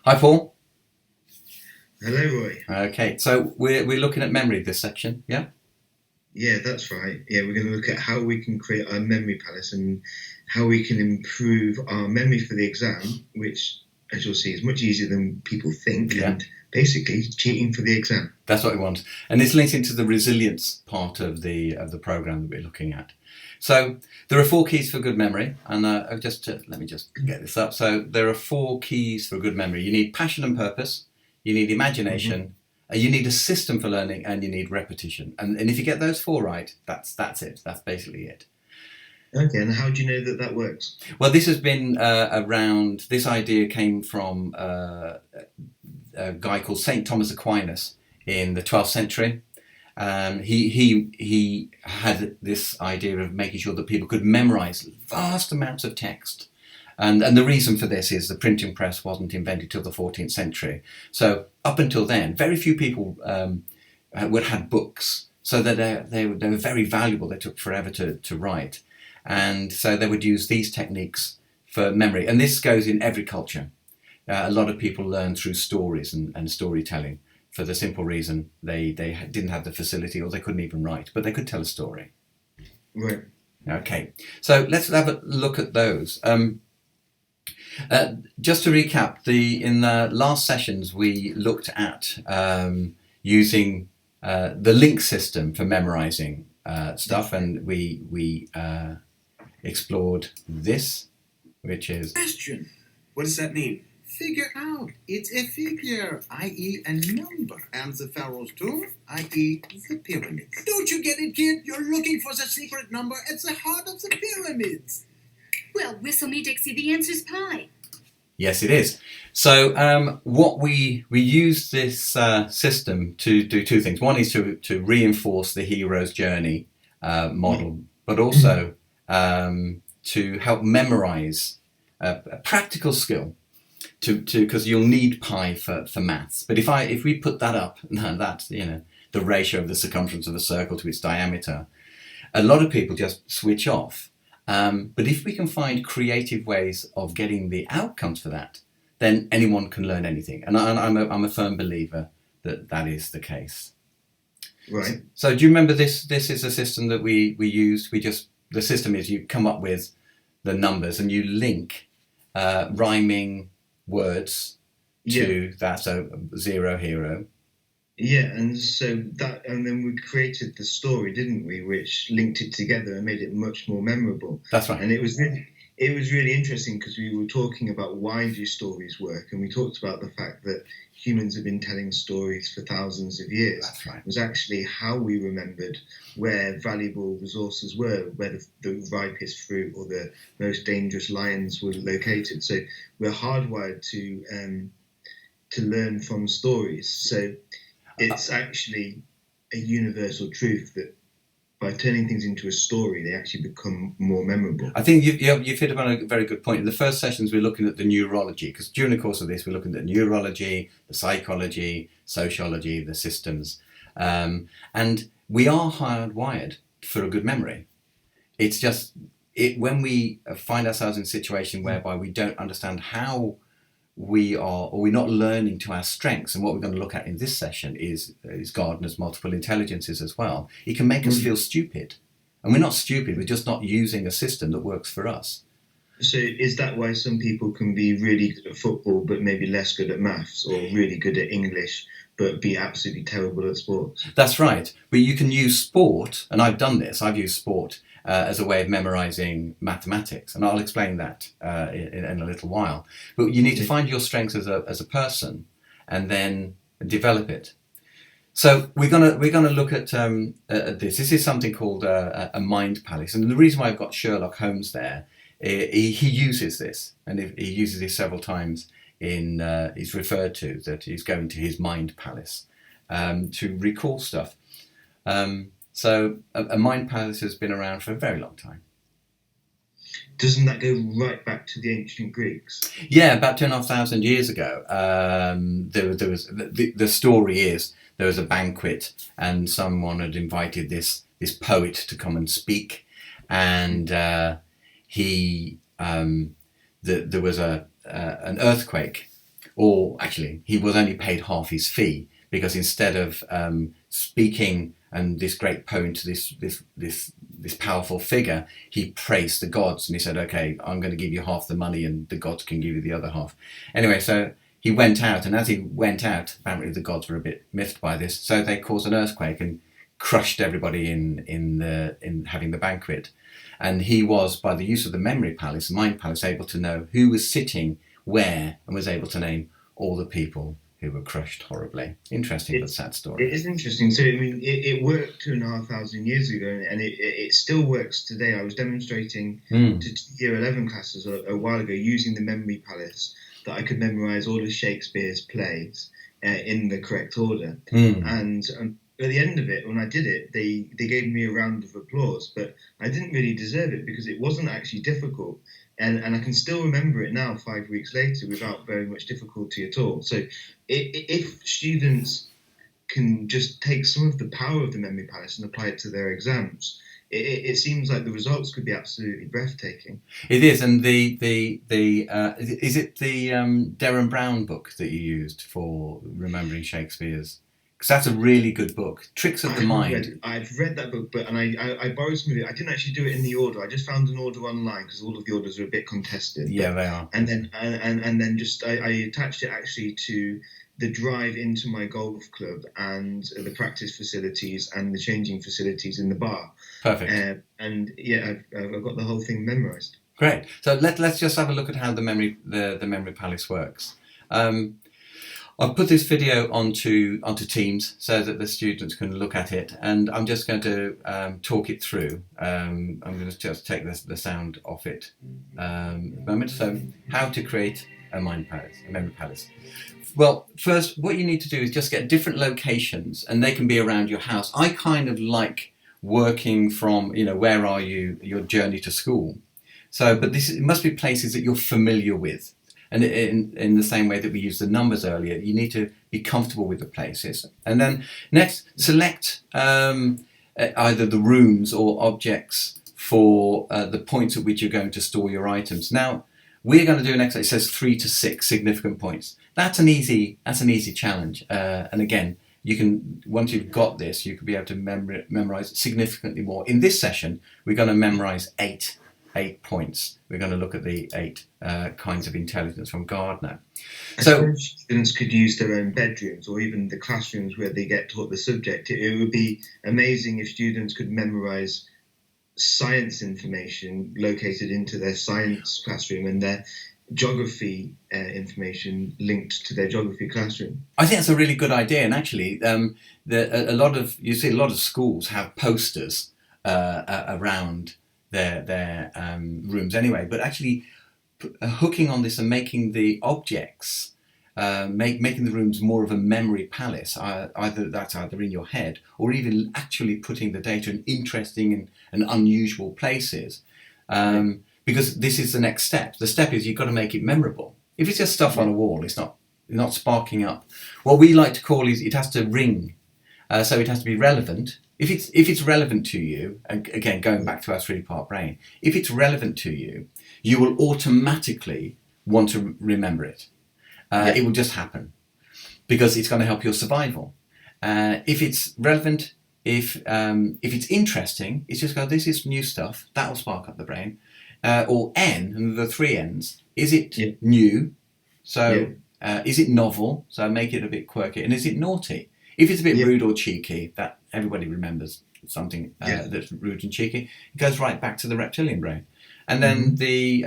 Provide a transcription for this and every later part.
Hi, Paul. Hello, Roy. Okay, so we're looking at memory this section, yeah? Yeah, that's right. Yeah, we're going to look at how we can create our memory palace and how we can improve our memory for the exam, which, as you'll see, is much easier than people think, Yeah, and basically cheating for the exam. that's what we want. And this links into the resilience part of the program that we're looking at. So there are four keys for good memory, and let me just get this up. So there are four keys for good memory. You need passion and purpose, you need Hmm. imagination, you need a system for learning, and you need repetition. And if you get those four right, that's it. That's basically it. Okay, and how do you know that that works? Well, this has been around. This idea came from a guy called Saint Thomas Aquinas in the 12th century. He had this idea of making sure that people could memorize vast amounts of text. And the reason for this is the printing press wasn't invented till the 14th century. So up until then, very few people would had books. So that they were very valuable. They took forever to write. And so they would use these techniques for memory. And this goes in every culture. A lot of people learn through stories and storytelling for the simple reason they didn't have the facility or they couldn't even write, but they could tell a story. Right. Okay, so let's have a look at those. Just to recap, in the last sessions we looked at using the link system for memorizing stuff, and we explored this, which is Question. What does that mean? Figure out. It's a figure, i.e. a number. And the pharaoh's tomb, i.e. the pyramids. Don't you get it, kid? You're looking for the secret number at the heart of the pyramids. Well, whistle me, Dixie. The answer's pi. yes, it is. So what we use this system to do two things. One is to reinforce the hero's journey model, but also to help memorize a practical skill. Because you'll need pi for maths. But if we put that up, that's the ratio of the circumference of a circle to its diameter, a lot of people just switch off. But if we can find creative ways of getting the outcomes for that, then anyone can learn anything. And I'm a firm believer that that is the case. Right. So do you remember this? This is a system that we used. The system is you come up with the numbers and you link rhyming words Yeah. to that. So zero, hero. Yeah, and then we created the story, didn't we? Which linked it together and made it much more memorable. That's right. And it was really interesting because we were talking about why do stories work, and we talked about the fact that humans have been telling stories for thousands of years. That's right. It was actually how we remembered where valuable resources were, where the ripest fruit or the most dangerous lions were located. So we're hardwired to learn from stories. So it's actually a universal truth that by turning things into a story, they actually become more memorable. I think you've hit upon a very good point. In the first sessions, we're looking at the neurology, because during the course of this, we're looking at neurology, the psychology, sociology, the systems. And we are hardwired for a good memory. It's just when we find ourselves in a situation whereby we don't understand how we are, or we're not learning to our strengths. And what we're going to look at in this session is Gardner's multiple intelligences as well. It can make us feel stupid. And we're not stupid, we're just not using a system that works for us. So is that why some people can be really good at football but maybe less good at maths, or really good at English but be absolutely terrible at sports? That's right. But you can use sport, and I've done this, I've used sport as a way of memorizing mathematics, and I'll explain that in a little while. But you need to find your strengths as a person and then develop it. So we're gonna look at this. This is something called a mind palace, and the reason why I've got Sherlock Holmes there, he uses this, and he uses this several times. He's referred to that he's going to his mind palace to recall stuff. So a mind palace has been around for a very long time. Doesn't that go right back to the ancient Greeks? Yeah, about 2,500 years ago. There was the story is there was a banquet and someone had invited this poet to come and speak, and there was an earthquake or actually, he was only paid half his fee, because instead of speaking and this great poem to this powerful figure, he praised the gods, and he said, "Okay, I'm going to give you half the money, and the gods can give you the other half." Anyway, so he went out, and as he went out, apparently the gods were a bit miffed by this, so they caused an earthquake and crushed everybody in having the banquet. And he was, by the use of the memory palace, the mind palace, able to know who was sitting where, and was able to name all the people who were crushed horribly. Interesting, but sad story. It is interesting. So, I mean, it worked 2,500 years ago, and it still works today. I was demonstrating to year 11 classes a while ago using the memory palace, that I could memorize all of Shakespeare's plays in the correct order. And at the end of it, when I did it, they gave me a round of applause, but I didn't really deserve it, because it wasn't actually difficult. And I can still remember it now, 5 weeks later, without very much difficulty at all. So if students can just take some of the power of the memory palace and apply it to their exams, it seems like the results could be absolutely breathtaking. It is, and is it the Derren Brown book that you used for remembering Shakespeare's? Because that's a really good book, Tricks of the Mind. I've read that book, but I borrowed some of it. I didn't actually do it in the order. I just found an order online, because all of the orders are a bit contested. Yeah, they are. And then just I attached it actually to the drive into my golf club and the practice facilities and the changing facilities in the bar. Perfect. And yeah, I've got the whole thing memorized. Great. So let's just have a look at how the memory palace works. I've put this video onto Teams so that the students can look at it, and I'm just going to talk it through. I'm going to just take the sound off it a moment. So, how to create a memory palace. Well, first, what you need to do is just get different locations, and they can be around your house. I kind of like working from, where are you, your journey to school. So, but it must be places that you're familiar with. And in the same way that we used the numbers earlier, you need to be comfortable with the places. And then next, select either the rooms or objects for the points at which you're going to store your items. Now, we're going to do an exercise. It says 3 to 6 significant points. That's an easy challenge. And again, you can, once you've got this, you can be able to memorize significantly more. In this session, we're going to memorize eight points. We're going to look at the 8 kinds of intelligence from Gardner. So students could use their own bedrooms or even the classrooms where they get taught the subject. It would be amazing if students could memorize science information located into their science classroom and their geography information linked to their geography classroom. I think that's a really good idea, and actually a lot of schools have posters around their rooms anyway, but actually hooking on this and making the objects, making the rooms more of a memory palace, either in your head or even actually putting the data in interesting and unusual places, because this is the next step. The step is you've got to make it memorable. If it's just stuff on a wall, it's not sparking up. What we like to call is it has to ring, so it has to be relevant. If it's relevant to you, again, going back to our 3-part brain, if it's relevant to you, you will automatically want to remember it. It will just happen because it's going to help your survival. If it's relevant, if it's interesting, it's just this is new stuff, that will spark up the brain. Or N, and the 3 N's, is it new? So is it novel? So make it a bit quirky. And is it naughty? If it's a bit rude or cheeky, that everybody remembers something that's rude and cheeky, it goes right back to the reptilian brain. And then the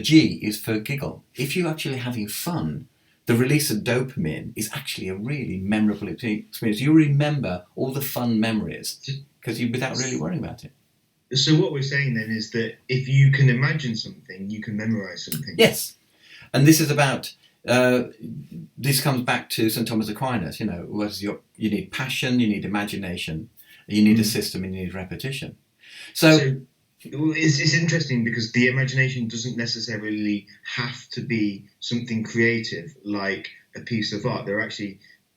G is for giggle. If you're actually having fun, the release of dopamine is actually a really memorable experience. You remember all the fun memories without really worrying about it. So what we're saying then is that if you can imagine something, you can memorize something. Yes, and this is about. This comes back to St. Thomas Aquinas. You need passion, you need imagination, you need a system, and you need repetition. So it's interesting because the imagination doesn't necessarily have to be something creative like a piece of art.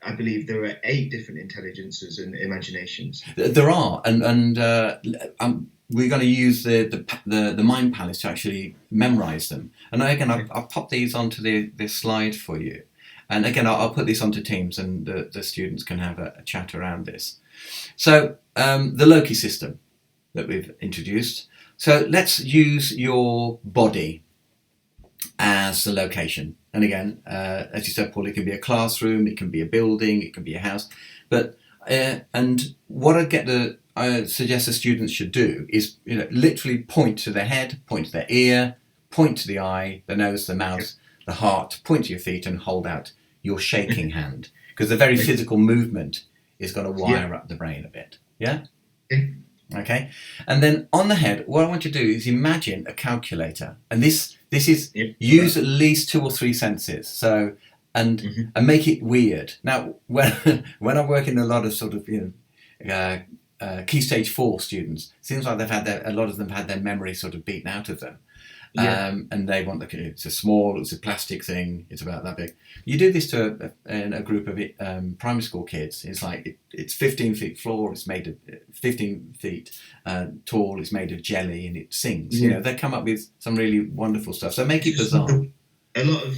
I believe there are 8 different intelligences and imaginations. There are, and we're going to use the mind palace to actually memorize them. And again, I'll pop these onto this slide for you. And again, I'll put this onto Teams, and the students can have a chat around this. So the Loki system that we've introduced. So let's use your body as the location. And again, as you said, Paul, it can be a classroom, it can be a building, it can be a house. But and what I suggest the students should do is, literally point to their head, point to their ear, point to the eye, the nose, the mouth, the heart, point to your feet, and hold out your shaking hand, because the very physical movement is going to wire up the brain a bit. Yeah? Okay. And then on the head, what I want you to do is imagine a calculator, and this is use at least 2 or 3 senses. So and make it weird. Now, when I work in a lot of sort of Key Stage 4 students, it seems like a lot of them had their memory sort of beaten out of them. And they want it's a plastic thing, it's about that big. You do this to a group of primary school kids. It's like it's 15 feet floor, it's made of 15 feet tall, it's made of jelly, and it sings. They come up with some really wonderful stuff. So make it bizarre. A lot of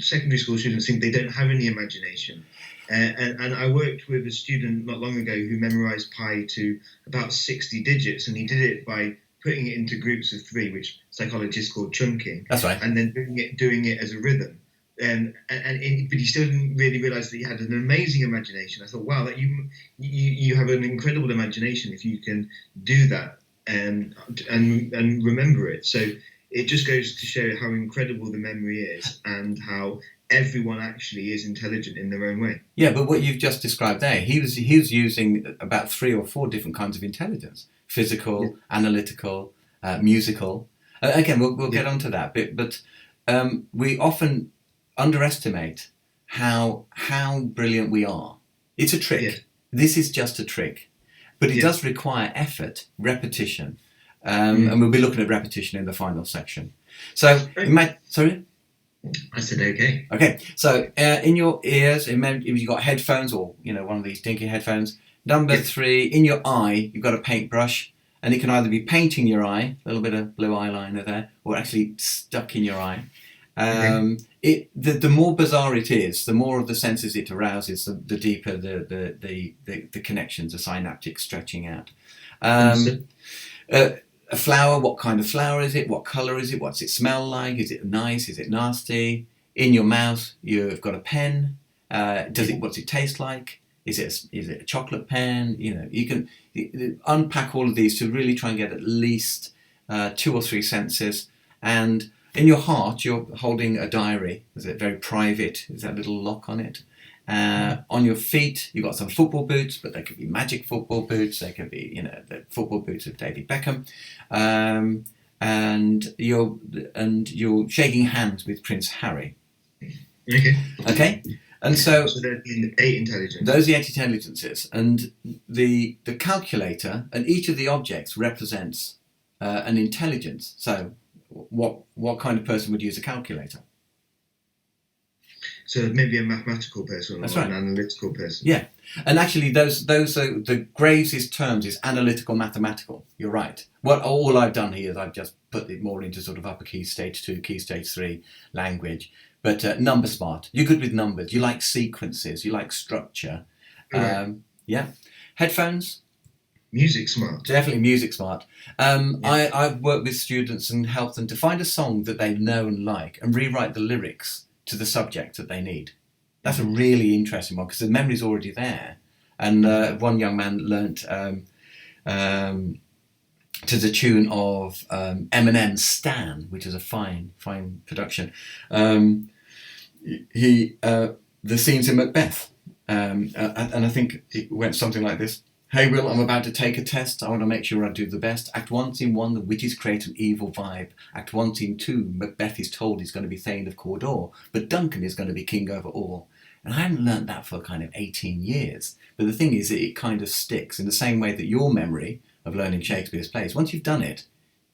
secondary school students think they don't have any imagination. And I worked with a student not long ago who memorised pi to about 60 digits, and he did it by putting it into groups of 3, which psychologists call chunking. That's right. And then doing it as a rhythm. But he still didn't really realise that he had an amazing imagination. I thought, wow, that you have an incredible imagination if you can do that and remember it. So it just goes to show how incredible the memory is, and how everyone actually is intelligent in their own way. Yeah, but what you've just described there, he was using about 3 or 4 different kinds of intelligence: physical, analytical, musical. Again, we'll get onto that bit, but we often underestimate how brilliant we are. It's a trick. Yeah. This is just a trick, but it does require effort, repetition, and we'll be looking at repetition in the final section. So, sorry? I said okay. Okay, so in your ears, if you've got headphones or one of these dinky headphones, number 3, in your eye, you've got a paintbrush, and it can either be painting your eye, a little bit of blue eyeliner there, or actually stuck in your eye. The more bizarre it is, the more of the senses it arouses, the deeper the connections, the synaptic stretching out. A flower, what kind of flower is it? What colour is it? What's it smell like? Is it nice? Is it nasty? In your mouth, you've got a pen. What's it taste like? Is it a chocolate pen? You can unpack all of these to really try and get at least 2 or 3 senses. And in your heart, you're holding a diary. Is it very private? Is that a little lock on it? On your feet, you've got some football boots, but they could be magic football boots. They could be, the football boots of David Beckham. And you're shaking hands with Prince Harry. Okay. And so there's 8 intelligences. Those are the 8 intelligences, and the calculator and each of the objects represents an intelligence. So, what kind of person would use a calculator? So maybe a mathematical person or an analytical person. Yeah, and actually, those are the Graves's terms is analytical mathematical. You're right. All I've done here is I've just put it more into sort of upper key stage 2, key stage 3 language. But number smart. You're good with numbers. You like sequences. You like structure. Yeah. Headphones. Music smart. Definitely music smart. I've worked with students and helped them to find a song that they know and like and rewrite the lyrics to the subject that they need. That's a really interesting one because the memory's already there. And one young man learnt to the tune of Eminem's Stan, which is a fine production. The scenes in Macbeth. And I think it went something like this. Hey Will, I'm about to take a test. I want to make sure I do the best. Act 1, Scene 1, the witches create an evil vibe. Act 1, Scene 2, Macbeth is told he's going to be Thane of Cawdor, but Duncan is going to be king over all. And I hadn't learnt that for kind of 18 years. But the thing is, it kind of sticks in the same way that your memory of learning Shakespeare's plays, once you've done it,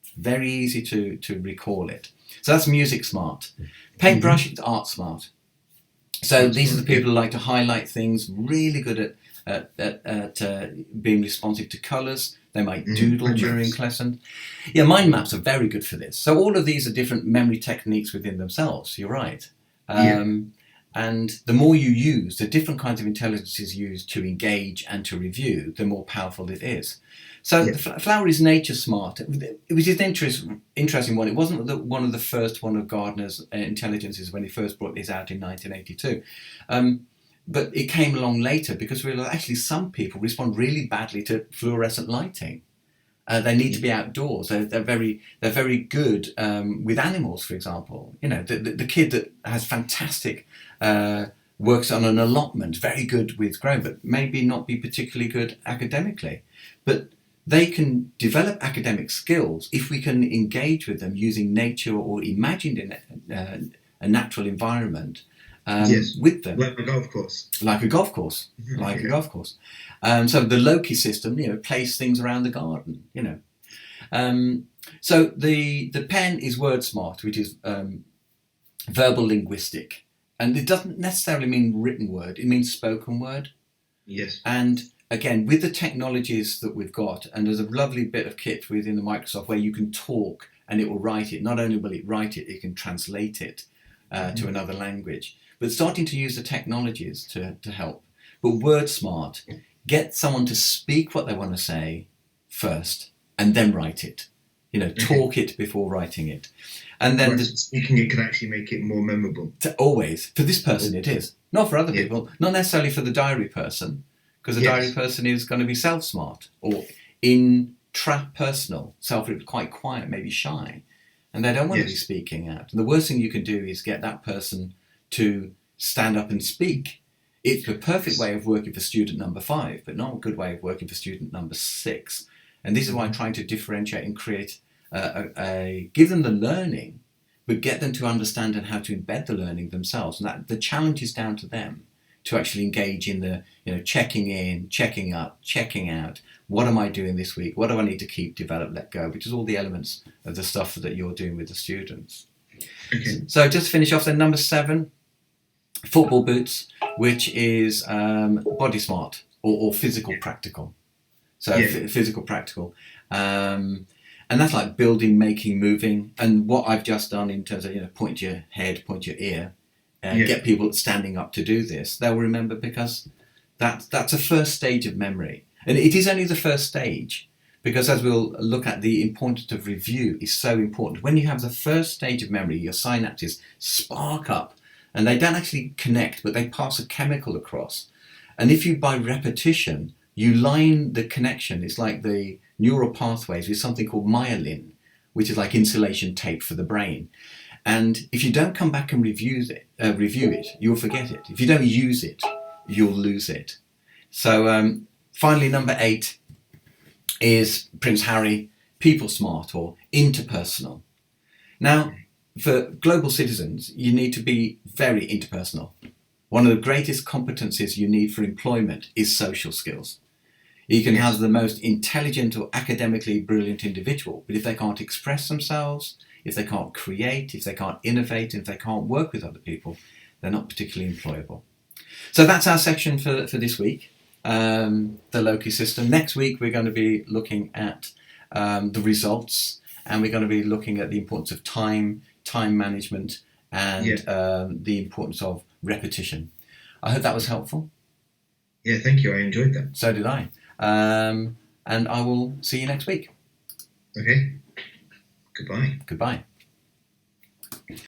it's very easy to recall it. So that's music smart. Paintbrush, it's art smart. So these are the people who like to highlight things, really good at being responsive to colours, They might doodle Mind during maps. lesson. Yeah, mind maps are very good for this. So all of these are different memory techniques within themselves. You're right. And the more you use, the different kinds of intelligences used to engage and to review, the more powerful it is. So the flower is nature smart. It was an interesting one. It wasn't one of the first one of Gardner's intelligences when he first brought this out in 1982. But it came along later because we realized actually some people respond really badly to fluorescent lighting. They need to be outdoors. They're very good with animals, for example. You know, the kid that has fantastic works on an allotment, very good with growing, but maybe not be particularly good academically. But they can develop academic skills if we can engage with them using nature or imagined in a natural environment with them. Like a golf course. Like a golf course. Like a golf course. So the Loki system, you know, place things around the garden, you know. So the pen is word smart, which is verbal linguistic. And it doesn't necessarily mean written word, it means spoken word. Yes. And again, with the technologies that we've got, and there's a lovely bit of kit within the Microsoft where you can talk and it will write it. Not only will it write it, it can translate it to another language. But starting to use the technologies to help. But word smart, get someone to speak what they want to say first and then write it. You know, talk it before writing it. And then speaking it can actually make it more memorable. Always. For this person it is. Not for other people. Not necessarily for the diary person, because the diary person is going to be self-smart or intrapersonal, quite quiet, maybe shy. And they don't want to be speaking out. And the worst thing you can do is get that person to stand up and speak. It's the perfect way of working for student number 5, but not a good way of working for student number 6. And this is why I'm trying to differentiate and create give them the learning, but get them to understand and how to embed the learning themselves. And that the challenge is down to them to actually engage in the, you know, checking in, checking up, checking out. What am I doing this week? What do I need to keep, develop, let go? Which is all the elements of the stuff that you're doing with the students. Okay. So just to finish off, then number 7, football boots, which is body smart or physical practical. So physical practical. And that's like building, making, moving. And what I've just done in terms of, you know, point your head, point your ear, get people standing up to do this, they'll remember because that's a first stage of memory. And it is only the first stage because as we'll look at, the importance of review is so important. When you have the first stage of memory, your synapses spark up and they don't actually connect, but they pass a chemical across. And if you, by repetition, you line the connection, it's like the neural pathways with something called myelin, which is like insulation tape for the brain. And if you don't come back and review it, you'll forget it. If you don't use it, you'll lose it. So finally, number 8 is Prince Harry, people smart or interpersonal. Now, for global citizens, you need to be very interpersonal. One of the greatest competencies you need for employment is social skills. You can have the most intelligent or academically brilliant individual, but if they can't express themselves, if they can't create, if they can't innovate, if they can't work with other people, they're not particularly employable. So that's our section for this week, the Loki system. Next week, we're going to be looking at the results, and we're going to be looking at the importance of time management, and the importance of repetition. I hope that was helpful. Yeah, thank you. I enjoyed that. So did I. And I will see you next week. Okay. Goodbye. Goodbye.